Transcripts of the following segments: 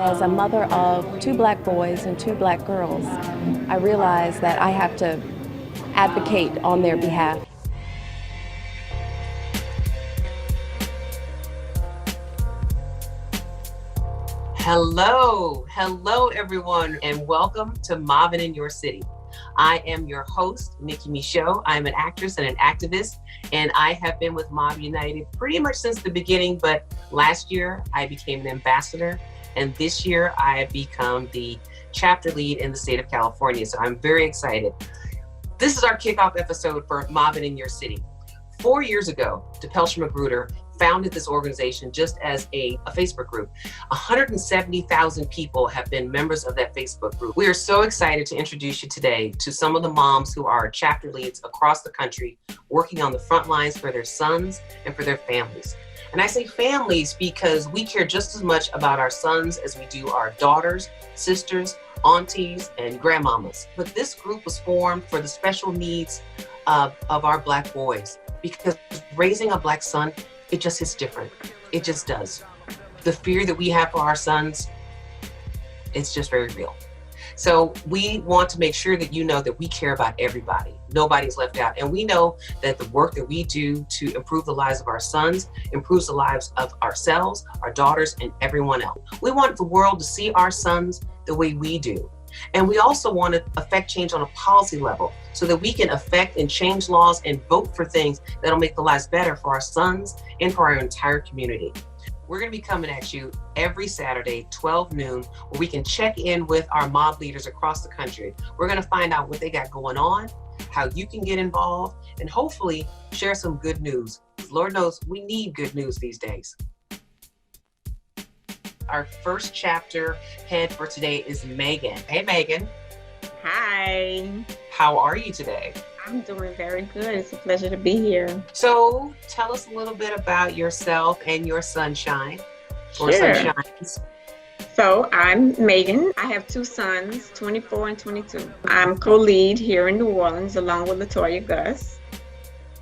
As a mother of two black boys and two black girls, I realize that I have to advocate on their behalf. Hello everyone, and welcome to MOBBin in Your City. I am your host, Nicki Micheaux. I'm an actress and an activist, and I have been with Mob United pretty much since the beginning, but last year I became an ambassador, and this year I have become the chapter lead in the state of California, so I'm very excited. This is our kickoff episode for MOBBin in Your City. 4 years ago, DePelcher Magruder founded this organization just as a Facebook group. 170,000 people have been members of that Facebook group. We are so excited to introduce you today to some of the moms who are chapter leads across the country, working on the front lines for their sons and for their families. And I say families because we care just as much about our sons as we do our daughters, sisters, aunties, and grandmamas. But this group was formed for the special needs of our Black boys, because raising a Black son, it just hits different. It just does. The fear that we have for our sons, it's just very real. So we want to make sure that you know that we care about everybody. Nobody's left out. And we know that the work that we do to improve the lives of our sons improves the lives of ourselves, our daughters, and everyone else. We want the world to see our sons the way we do. And we also want to affect change on a policy level so that we can affect and change laws and vote for things that'll make the lives better for our sons and for our entire community. We're going to be coming at you every Saturday, 12 noon, where we can check in with our mob leaders across the country. We're going to find out what they got going on, how you can get involved, and hopefully share some good news. Lord knows we need good news these days. Our first chapter head for today is Megan. Hey, Megan. Hi. How are you today? I'm doing very good. It's a pleasure to be here. So tell us a little bit about yourself and your sunshine. Or Sure. sunshines. So I'm Megan. I have two sons, 24 and 22. I'm co-lead here in New Orleans along with LaToya Gus.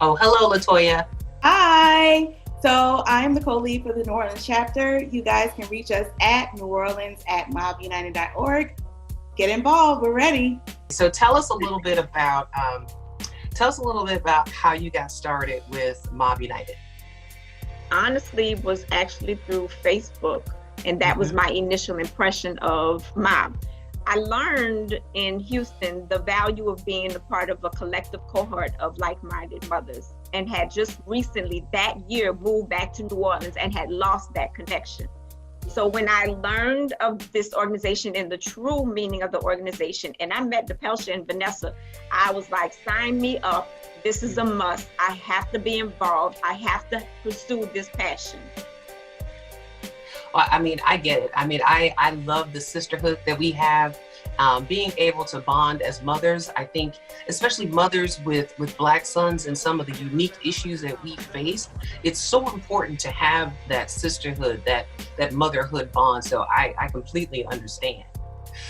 Oh, hello, LaToya. Hi. So I'm the co-lead for the New Orleans chapter. You guys can reach us at neworleans@mobbunited.org. Get involved. We're ready. So tell us a little bit about how you got started with Mob United. Honestly, was actually through Facebook, and that was my initial impression of Mob. I learned in Houston the value of being a part of a collective cohort of like-minded mothers, and had just recently that year moved back to New Orleans and had lost that connection. So when I learned of this organization and the true meaning of the organization, and I met DePelcher and Vanessa, I was like, sign me up. This is a must. I have to be involved. I have to pursue this passion. Well, I mean, I get it. I mean, I love the sisterhood that we have. Being able to bond as mothers, I think, especially mothers with Black sons and some of the unique issues that we face, it's so important to have that sisterhood, that motherhood bond. So I completely understand.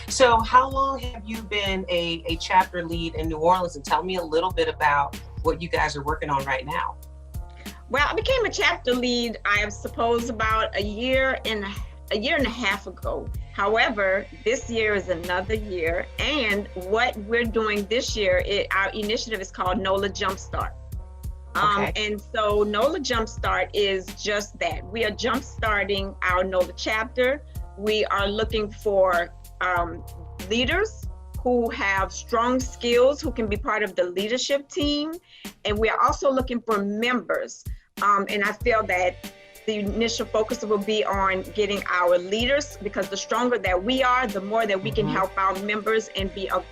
So how long have you been a chapter lead in New Orleans? And tell me a little bit about what you guys are working on right now. Well, I became a chapter lead, I suppose, about a year and a half ago. However, this year is another year, and what we're doing this year, our initiative is called NOLA Jumpstart. Okay. And so NOLA Jumpstart is just that. We are jumpstarting our NOLA chapter. We are looking for leaders who have strong skills, who can be part of the leadership team. And we are also looking for members. And I feel that the initial focus will be on getting our leaders, because the stronger that we are, the more that we can help our members and be a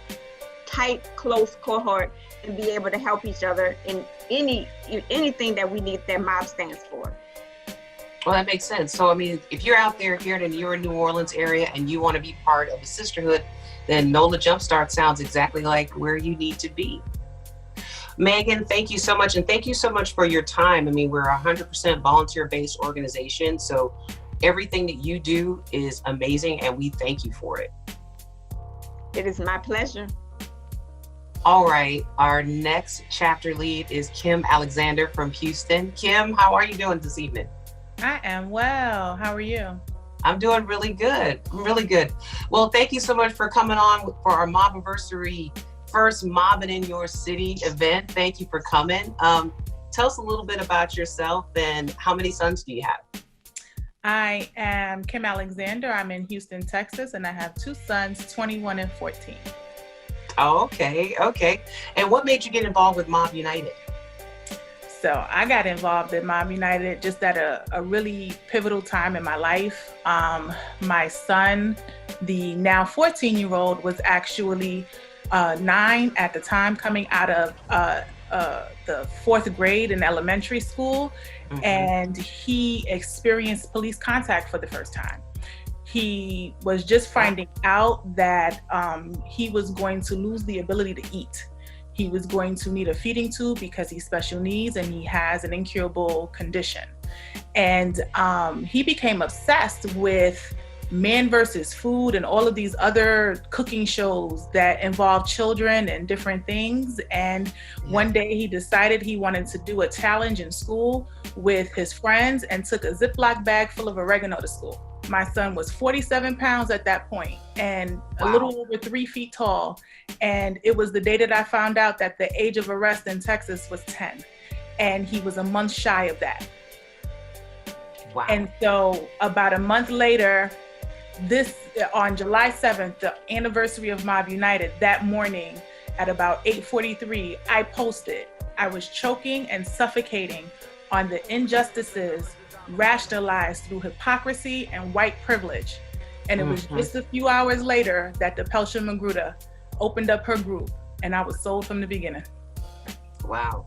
tight, close cohort and be able to help each other in anything that we need that MOB stands for. Well, that makes sense. So, I mean, if you're out there here and you're in New Orleans area and you want to be part of a sisterhood, then NOLA Jumpstart sounds exactly like where you need to be. Megan, thank you so much. And thank you so much for your time. I mean, we're a 100% volunteer-based organization. So everything that you do is amazing, and we thank you for it. It is my pleasure. All right, our next chapter lead is Kim Alexander from Houston. Kim, how are you doing this evening? I am well. How are you? I'm doing really good. Really good. Well, thank you so much for coming on for our Mobbiversary first MOBBin in Your City event. Thank you for coming. Tell us a little bit about yourself and how many sons do you have? I am Kim Alexander. I'm in Houston, Texas, and I have two sons, 21 and 14. Oh, okay. And what made you get involved with Mob United? So I got involved in Mob United just at a really pivotal time in my life. My son, the now 14-year-old, was actually 9 at the time, coming out of the 4th grade in elementary school, and he experienced police contact for the first time. He was just finding out that he was going to lose the ability to eat. He was going to need a feeding tube because he's special needs and he has an incurable condition. And he became obsessed with Man versus Food and all of these other cooking shows that involve children and different things. And one day he decided he wanted to do a challenge in school with his friends and took a Ziploc bag full of oregano to school. My son was 47 pounds at that point and a little over 3 feet tall. And it was the day that I found out that the age of arrest in Texas was 10. And he was a month shy of that. Wow. And so about a month later, on July 7th, the anniversary of Mob United, that morning at about 8:43, I posted, I was choking and suffocating on the injustices rationalized through hypocrisy and white privilege. And it was just a few hours later that the Pelsham Magruder opened up her group, and I was sold from the beginning. Wow.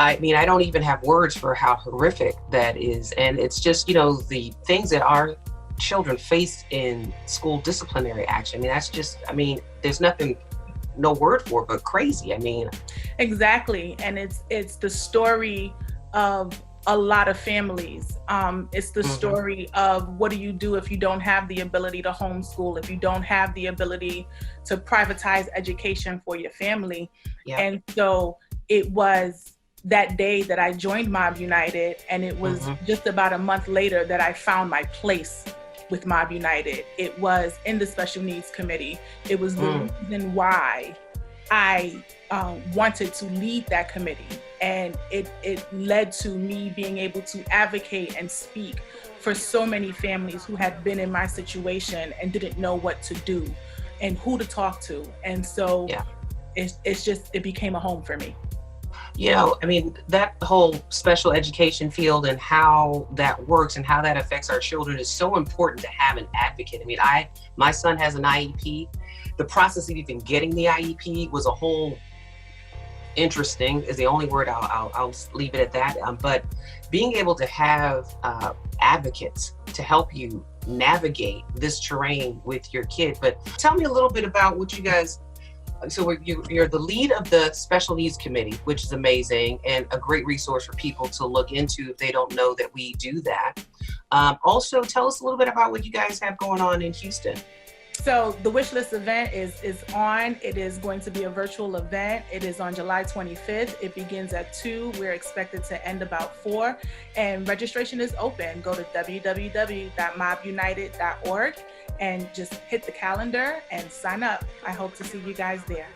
I don't even have words for how horrific that is. And it's just, the things that our children face in school disciplinary action. There's no word for it, but crazy. Exactly. And it's the story of a lot of families. It's the story of what do you do if you don't have the ability to homeschool, if you don't have the ability to privatize education for your family. Yeah. And so it was that day that I joined Mob United, and it was just about a month later that I found my place with Mob United. It was in the Special Needs Committee. It was the reason why I wanted to lead that committee. And it led to me being able to advocate and speak for so many families who had been in my situation and didn't know what to do and who to talk to. And so it became a home for me. That whole special education field and how that works and how that affects our children is so important to have an advocate. My son has an IEP. The process of even getting the IEP was a whole interesting is the only word. I'll leave it at that. But being able to have advocates to help you navigate this terrain with your kid. But tell me a little bit about what you guys. So you're the lead of the Special Needs Committee, which is amazing and a great resource for people to look into if they don't know that we do that. Also, tell us a little bit about what you guys have going on in Houston. So the Wishlist event is on. It is going to be a virtual event. It is on July 25th. It begins at 2. We're expected to end about 4. And registration is open. Go to www.mobbunited.org and just hit the calendar and sign up. I hope to see you guys there.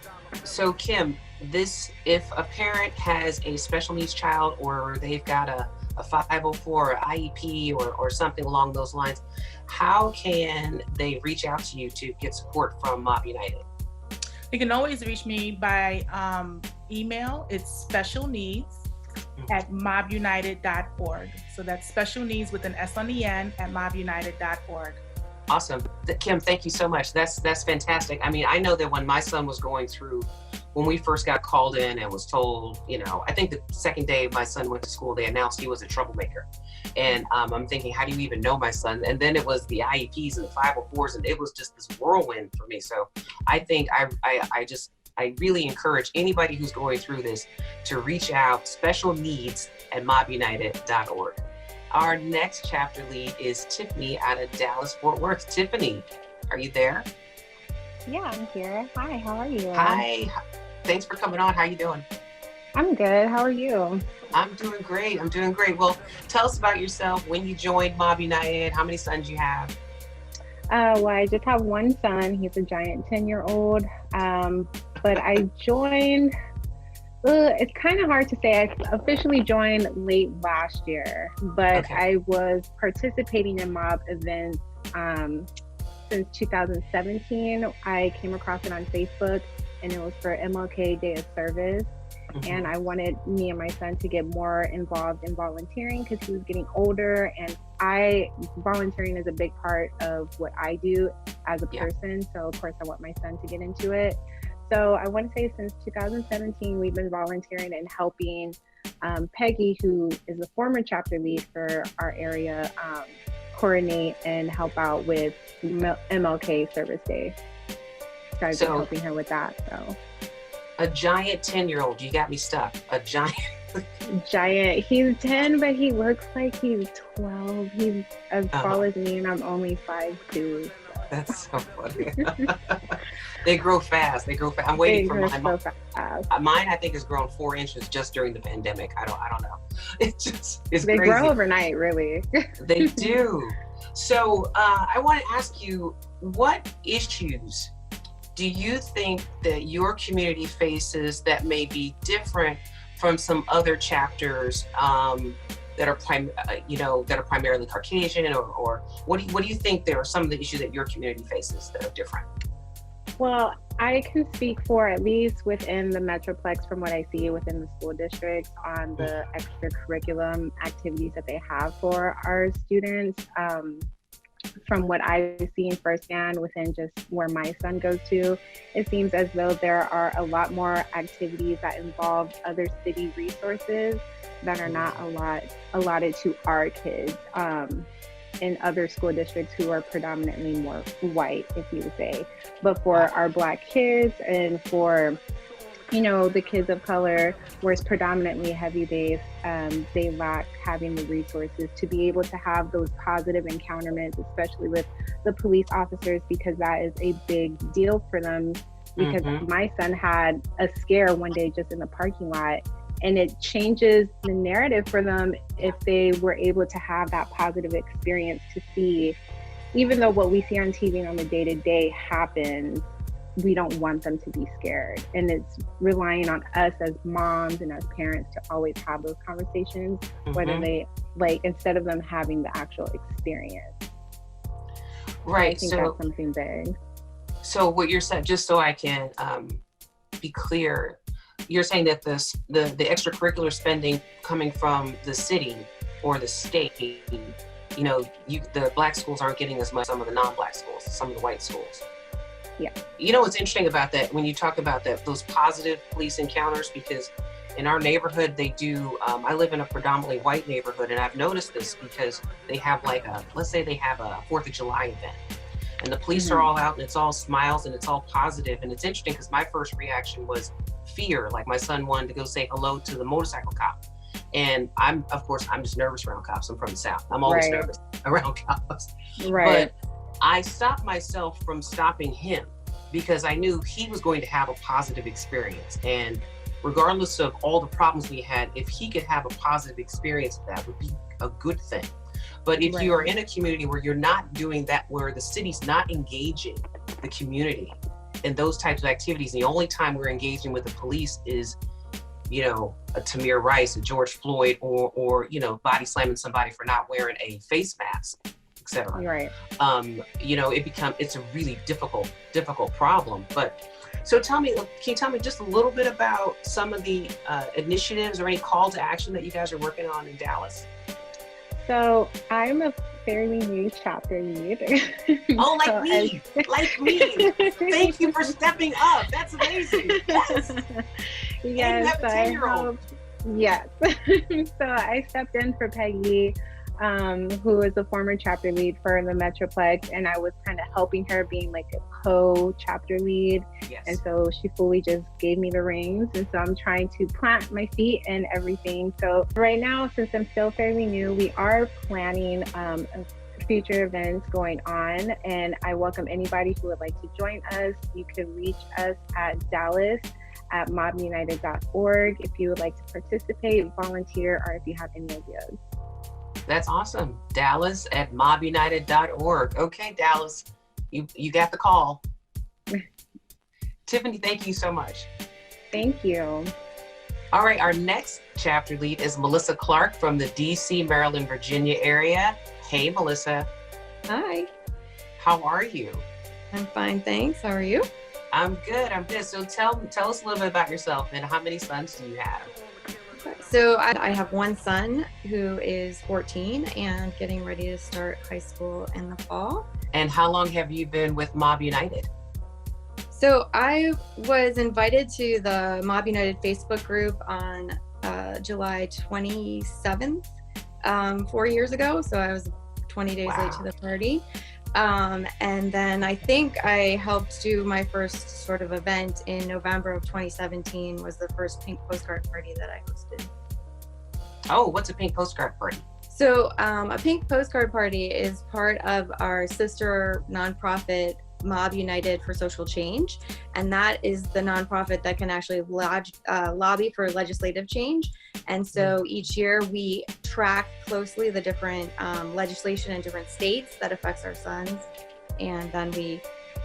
So Kim, if a parent has a special needs child or they've got a 504 or IEP or something along those lines, how can they reach out to you to get support from Mob United? You can always reach me by email. It's specialneeds@mobbunited.org. So that's special needs with an S on the end at mobbunited.org. Awesome. Kim, thank you so much. That's fantastic. I know that when my son was going through, when we first got called in and was told, I think the second day my son went to school, they announced he was a troublemaker. And I'm thinking, how do you even know my son? And then it was the IEPs and the 504s, and it was just this whirlwind for me. So I think I really encourage anybody who's going through this to reach out, specialneeds@mobbunited.org. Our next chapter lead is Tiffany out of Dallas, Fort Worth. Tiffany, are you there? Yeah, I'm here. Hi, how are you? Hi. Thanks for coming on. How you doing? I'm good. How are you? I'm doing great. I'm doing great. Well, tell us about yourself, when you joined Mob United, how many sons you have. Well, I just have one son. He's a giant 10-year-old. But I joined, it's kind of hard to say. I officially joined late last year, but Okay. I was participating in mob events since 2017. I came across it on Facebook, and it was for MLK Day of Service. And I wanted me and my son to get more involved in volunteering because he was getting older, and volunteering is a big part of what I do as a person. So of course I want my son to get into it. So I want to say since 2017 we've been volunteering and helping Peggy, who is the former chapter lead for our area, coordinate and help out with MLK Service Day. So I've been helping her with that. So a giant 10-year-old, you got me stuck. A giant. He's 10, but he looks like he's 12. He's as tall as me, and I'm only 5'2". So. That's so funny. They grow fast. I'm waiting for mine. Mine, I think, has grown 4 inches just during the pandemic. I don't know. It's they crazy. Grow overnight, really. They do. So I want to ask you, what issues do you think that your community faces that may be different from some other chapters that are primarily Caucasian, or what do you think there are some of the issues that your community faces that are different? Well, I can speak for, at least within the Metroplex, from what I see within the school districts, on the extracurriculum activities that they have for our students. From what I've seen firsthand within just where my son goes to, it seems as though there are a lot more activities that involve other city resources that are not allotted to our kids in other school districts who are predominantly more white, if you would say. But for our Black kids and for the kids of color, where it's predominantly heavy based, they lack having the resources to be able to have those positive encounterments, especially with the police officers, because that is a big deal for them. Because my son had a scare one day just in the parking lot, and it changes the narrative for them if they were able to have that positive experience to see, even though what we see on TV and on the day-to-day happens, we don't want them to be scared. And it's relying on us as moms and as parents to always have those conversations, whether they, instead of them having the actual experience. Right. I think that's something big. So what you're saying, just so I can be clear, you're saying that the extracurricular spending coming from the city or the state, the Black schools aren't getting as much as some of the non-Black schools, some of the white schools. Yeah. What's interesting about that, when you talk about those positive police encounters, because in our neighborhood, they do, I live in a predominantly white neighborhood, and I've noticed this because they have let's say they have a 4th of July event, and the police are all out, and it's all smiles, and it's all positive. And it's interesting because my first reaction was fear. Like, my son wanted to go say hello to the motorcycle cop. And I'm just nervous around cops. I'm from the South. I'm always nervous around cops. Right. But I stopped myself from stopping him because I knew he was going to have a positive experience. And regardless of all the problems we had, if he could have a positive experience, that would be a good thing. But if you are in a community where you're not doing that, where the city's not engaging the community in those types of activities, the only time we're engaging with the police is, a Tamir Rice, a George Floyd, or body slamming somebody for not wearing a face mask, etc. Right. It's a really difficult problem. But so can you tell me just a little bit about some of the initiatives or any call to action that you guys are working on in Dallas? So I'm a fairly new chapter lead. Oh, like me. Thank you for stepping up. That's amazing. Yes. Yes, and you have a 10-year-old. Yes. So I stepped in for Peggy, who is a former chapter lead for the Metroplex, and I was kind of helping her, being like a co-chapter lead. Yes. And so she fully just gave me the reins, and so I'm trying to plant my feet and everything. So right now, since I'm still fairly new, we are planning future events going on, and I welcome anybody who would like to join us. You can reach us at Dallas at mobbunited.org if you would like to participate, volunteer, or if you have any ideas. That's awesome. Dallas at mobbunited.org. Okay, Dallas, you got the call. Tiffany, thank you so much. Thank you. All right, our next chapter lead is Melissa Clark from the DC, Maryland, Virginia area. Hey, Melissa. Hi, How are you? I'm fine, thanks. How are you? I'm good. So tell us a little bit about yourself and how many sons do you have? So I have one son who is 14 and getting ready to start high school in the fall. And how long have you been with Mob United? So I was invited to the Mob United Facebook group on July 27th, 4 years ago. So I was 20 days late to the party. And then I think I helped do my first sort of event in November of 2017 was the first pink postcard party that I hosted. Oh, what's a pink postcard party? So a pink postcard party is part of our sister nonprofit Mob United for Social Change. And that is the nonprofit that can actually lobby for legislative change. And so each year we track closely the different legislation in different states that affects our sons. And then we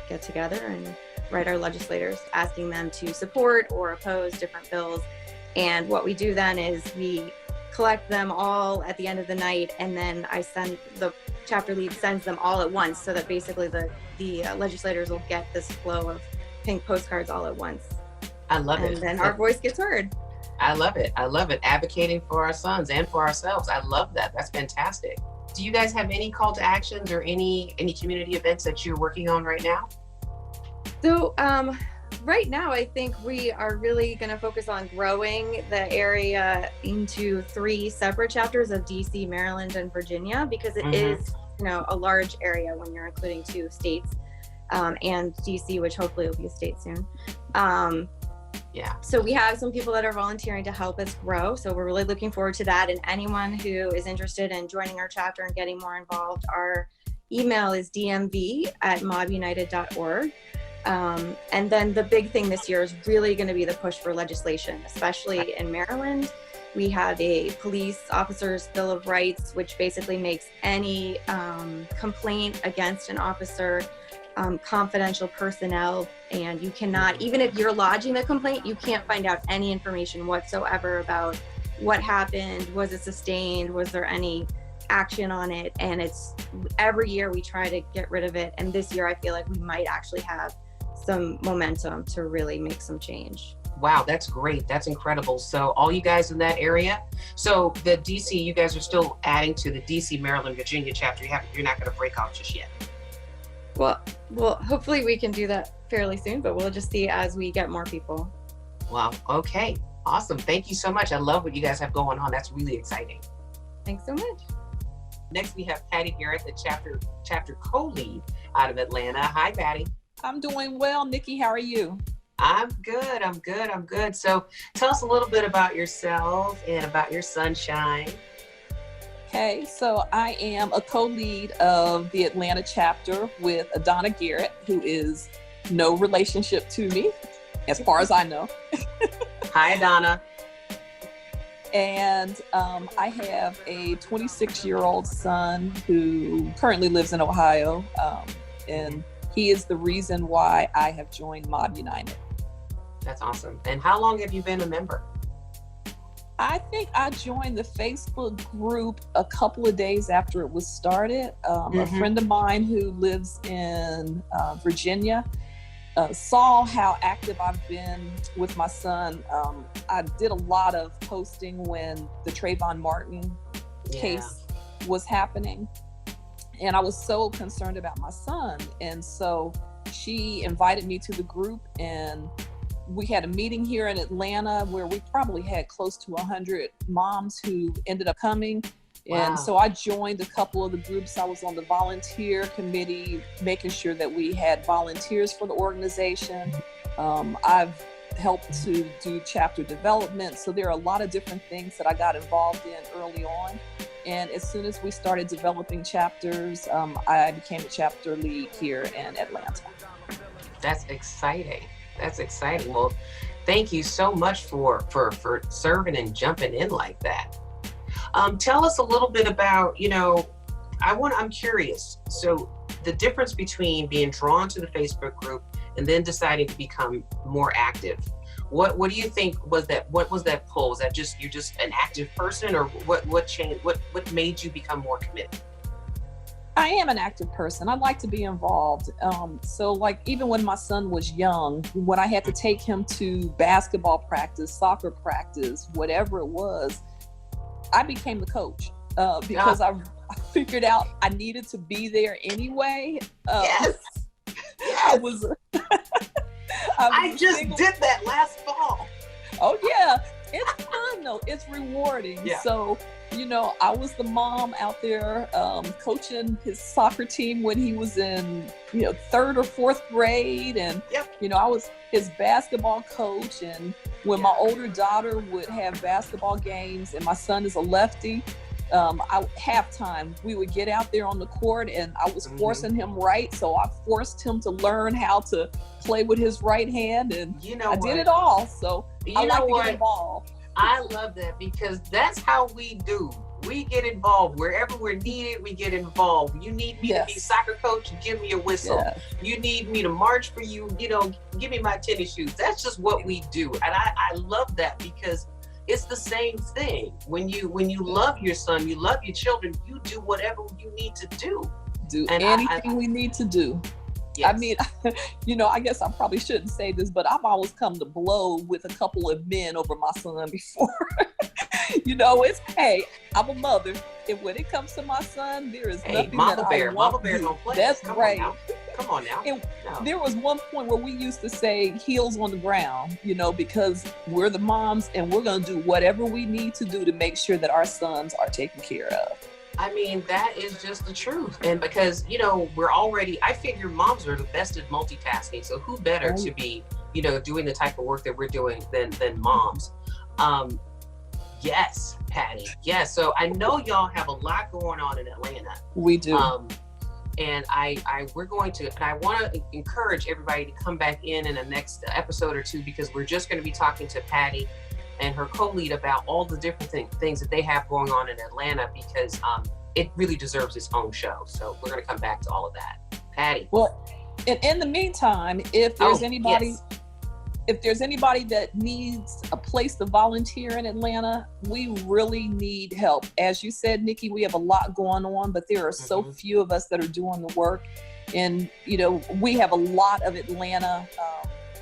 get together and write our legislators asking them to support or oppose different bills. And what we do then is we collect them all at the end of the night, and then the chapter lead sends them all at once, so that basically the legislators will get this flow of pink postcards all at once. I love it. And then our voice gets heard. I love it. Advocating for our sons and for ourselves. I love that. That's fantastic. Do you guys have any call to actions or any community events that you're working on right now? So right now, I think we are really going to focus on growing the area into 3 separate chapters of DC, Maryland, and Virginia, because it is, a large area when you're including 2 states, and DC, which hopefully will be a state soon. So we have some people that are volunteering to help us grow. So we're really looking forward to that. And anyone who is interested in joining our chapter and getting more involved, our email is dmv@mobbunited.org. And then the big thing this year is really going to be the push for legislation, especially in Maryland. We have a police officer's Bill of Rights, which basically makes any complaint against an officer confidential personnel, and you cannot, even if you're lodging the complaint, you can't find out any information whatsoever about what happened, was it sustained, was there any action on it. And it's every year we try to get rid of it, and this year I feel like we might actually have some momentum to really make some change. Wow, that's great. That's incredible. So all you guys in that area, so the DC, you guys are still adding to the DC, Maryland, Virginia chapter. You're not going to break off just yet. Well, hopefully we can do that fairly soon, but we'll just see as we get more people. Wow. Okay. Awesome. Thank you so much. I love what you guys have going on. That's really exciting. Thanks so much. Next, we have Patty Garrett, the chapter co-lead out of Atlanta. Hi, Patty. I'm doing well. Nikki, how are you? I'm good. So tell us a little bit about yourself and about your sunshine. Okay, so I am a co-lead of the Atlanta chapter with Adonna Garrett, who is no relationship to me, as far as I know. Hi, Adonna. And I have a 26-year-old son who currently lives in Ohio, and he is the reason why I have joined Mob United. That's awesome. And how long have you been a member? I think I joined the Facebook group a couple of days after it was started. A friend of mine who lives in Virginia saw how active I've been with my son. I did a lot of posting when the Trayvon Martin case was happening. And I was so concerned about my son. And so she invited me to the group, and we had a meeting here in Atlanta where we probably had close to 100 moms who ended up coming. Wow. And so I joined a couple of the groups. I was on the volunteer committee, making sure that we had volunteers for the organization. I've helped to do chapter development. So there are a lot of different things that I got involved in early on. And as soon as we started developing chapters, I became a chapter lead here in Atlanta. That's exciting. That's exciting. Well, thank you so much for serving and jumping in like that. Tell us a little bit about, I'm curious. So the difference between being drawn to the Facebook group and then deciding to become more active. What do you think was that? What was that pull? Was that just you're just an active person, or what changed? What made you become more committed? I am an active person. I like to be involved. So like even when my son was young, when I had to take him to basketball practice, soccer practice, whatever it was, I became the coach because I figured out I needed to be there anyway. Yes. I was. I just did that last fall. Oh yeah, it's fun though. It's rewarding. Yeah. So, I was the mom out there coaching his soccer team when he was in, 3rd or 4th grade. And, I was his basketball coach. And when my older daughter would have basketball games and my son is a lefty, halftime, we would get out there on the court and I was forcing him right. So I forced him to learn how to play with his right hand, and I did it all. So I like to get involved. I love that because that's how we do. We get involved wherever we're needed. We get involved. You need me to be soccer coach, give me a whistle. Yeah. You need me to march for you, give me my tennis shoes. That's just what we do. And I love that because it's the same thing. When you love your son, you love your children, you do whatever you need to do. And anything we need to do. Yes. I mean, I guess I probably shouldn't say this, but I've always come to blow with a couple of men over my son before. Hey, I'm a mother, and when it comes to my son, there is nothing Mama Bear don't play. That's right. Come on now. And there was one point where we used to say heels on the ground, because we're the moms and we're going to do whatever we need to do to make sure that our sons are taken care of. I mean, that is just the truth. And because, I figure moms are the best at multitasking. So who better to be, doing the type of work that we're doing than moms? Yes, Patty. Yes. So I know y'all have a lot going on in Atlanta. We do. And I want to encourage everybody to come back in the next episode or two, because we're just going to be talking to Patty and her co-lead about all the different things that they have going on in Atlanta, because it really deserves its own show. So we're going to come back to all of that. Patty. Well, and in the meantime, if there's anybody that needs a place to volunteer in Atlanta, we really need help. As you said, Nikki, we have a lot going on, but there are so few of us that are doing the work. And, we have a lot of Atlanta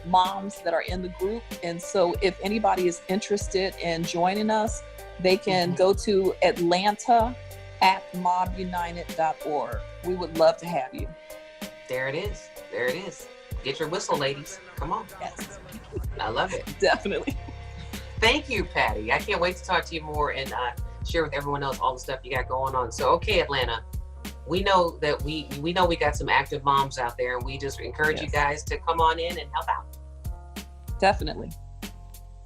moms that are in the group. And so if anybody is interested in joining us, they can go to atlanta@mobbunited.org. We would love to have you. There it is. Get your whistle, ladies. Come on. Yes. I love it. Definitely. Thank you, Patty. I can't wait to talk to you more and share with everyone else all the stuff you got going on. So, okay, Atlanta, we know that we got some active moms out there, and we just encourage you guys to come on in and help out. Definitely.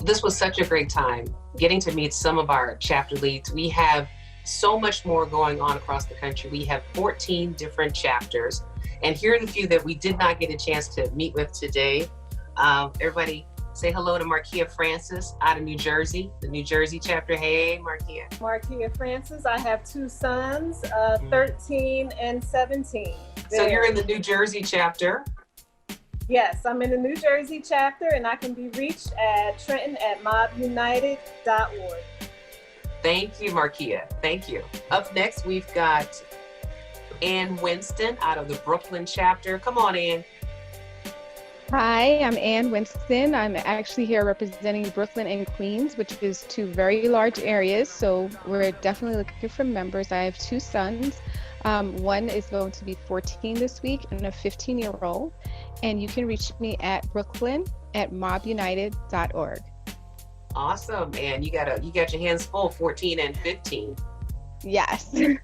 This was such a great time getting to meet some of our chapter leads. We have so much more going on across the country. We have 14 different chapters. And here are the few that we did not get a chance to meet with today. Everybody say hello to Markia Francis out of New Jersey, the New Jersey chapter. Hey, Markia. Markia Francis. I have 2 sons, 13 and 17. So you're in the New Jersey chapter. Yes, I'm in the New Jersey chapter, and I can be reached at Trenton@mobbunited.org. Thank you, Markia. Thank you. Up next, we've got Ann Winston out of the Brooklyn chapter. Come on, Ann. Hi, I'm Ann Winston. I'm actually here representing Brooklyn and Queens, which is 2 very large areas. So we're definitely looking for members. I have 2 sons. One is going to be 14 this week and a 15-year-old. And you can reach me at brooklyn@mobbunited.org. Awesome. And you got your hands full, 14 and 15. Yes. and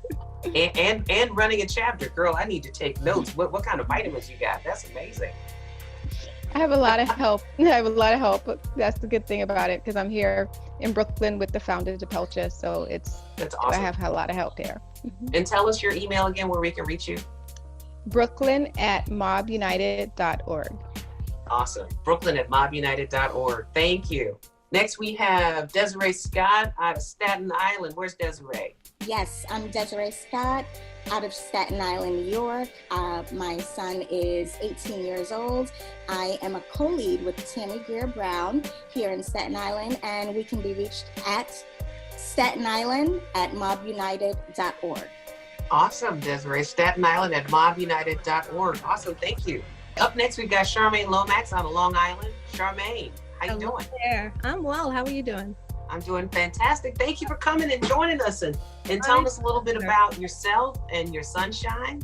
running a chapter. Girl, I need to take notes. What kind of vitamins you got? That's amazing. I have a lot of help. But that's the good thing about it, because I'm here in Brooklyn with the founder, DePelcha. So that's awesome. I have a lot of help there. And tell us your email again where we can reach you. brooklyn@mobbunited.org. Awesome. Brooklyn at MOBBunited.org. Thank you. Next, we have Desiree Scott out of Staten Island. Where's Desiree? Yes, I'm Desiree Scott out of Staten Island, New York. My son is 18 years old. I am a co-lead with Tammy Greer Brown here in Staten Island, and we can be reached at Staten Island at MOBBunited.org. Awesome, Desiree. Staten Island at MOBBunited.org. Awesome, thank you. Up next, we've got Charmaine Lomax out of Long Island. Charmaine, how you doing? There. I'm well. How are you doing? I'm doing fantastic. Thank you for coming and joining us and telling us a little bit about yourself and your sunshine.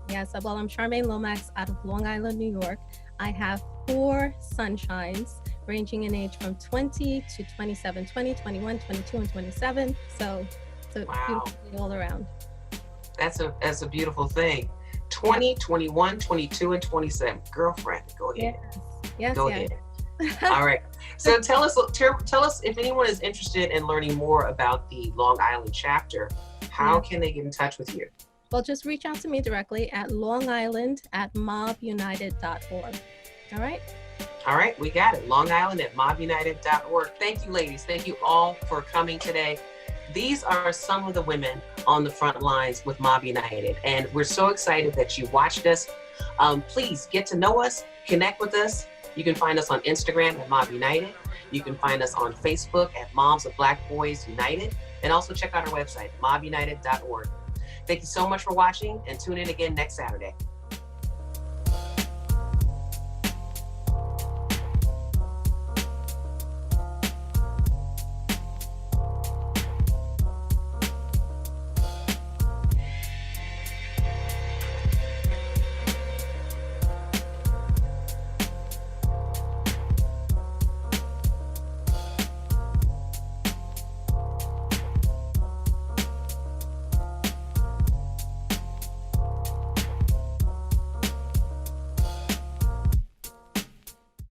Yes, well, I'm Charmaine Lomax out of Long Island, New York. I have 4 sunshines ranging in age from 20 to 27, 20, 21, 22, and 27. So wow. Beautiful all around. That's a beautiful thing. 20, 21, 22, and 27. Girlfriend, go ahead. Yes. Go ahead. All right. So tell us if anyone is interested in learning more about the Long Island chapter, how can they get in touch with you? Well, just reach out to me directly at longisland@mobbunited.org. All right? All right, we got it. Long Island at mobbunited.org. Thank you, ladies. Thank you all for coming today. These are some of the women on the front lines with Mob United, and we're so excited that you watched us. Please get to know us, connect with us. You can find us on Instagram at Mob United. You can find us on Facebook at Moms of Black Boys United, and also check out our website, mobbunited.org. Thank you so much for watching, and tune in again next Saturday.